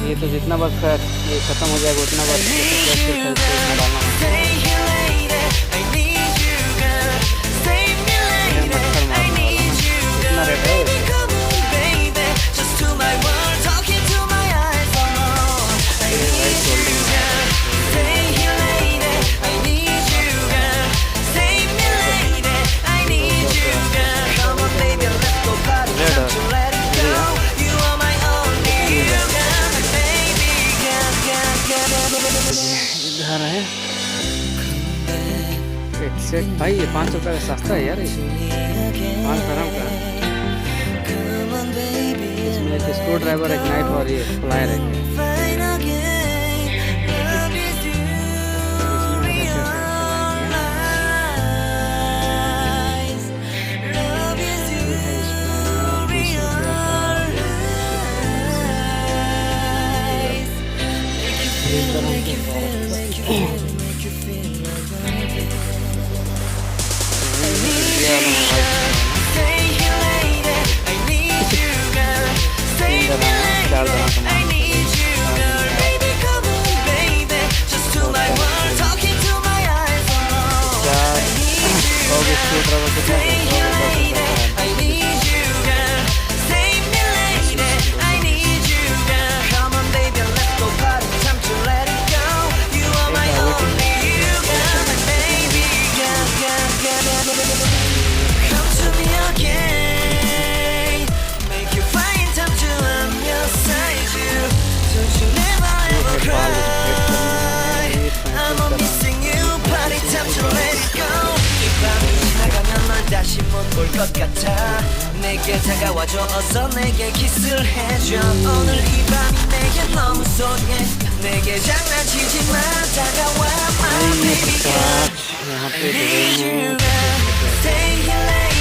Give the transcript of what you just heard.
ये तो जितना बार ये ख़त्म हो जाएगा उतना बार इसमें डालना है। मच्छर मारने वाला है। कितना रेट है? इधर है एक सेट भाई, ये 5 रुपये का सस्ता है यार, ये 5 ग्राम का। इसमें एक स्क्रू ड्राइवर, एक नाइफ और ये प्लायर है। 다시 못 볼 것 같아. 내게 다가와줘, 어서 내게 키스를 해줘. 오늘 이 밤이 내게 너무 소중해. 내게 장난치지 마, 다가와 my baby girl. I need you girl. Stay here late.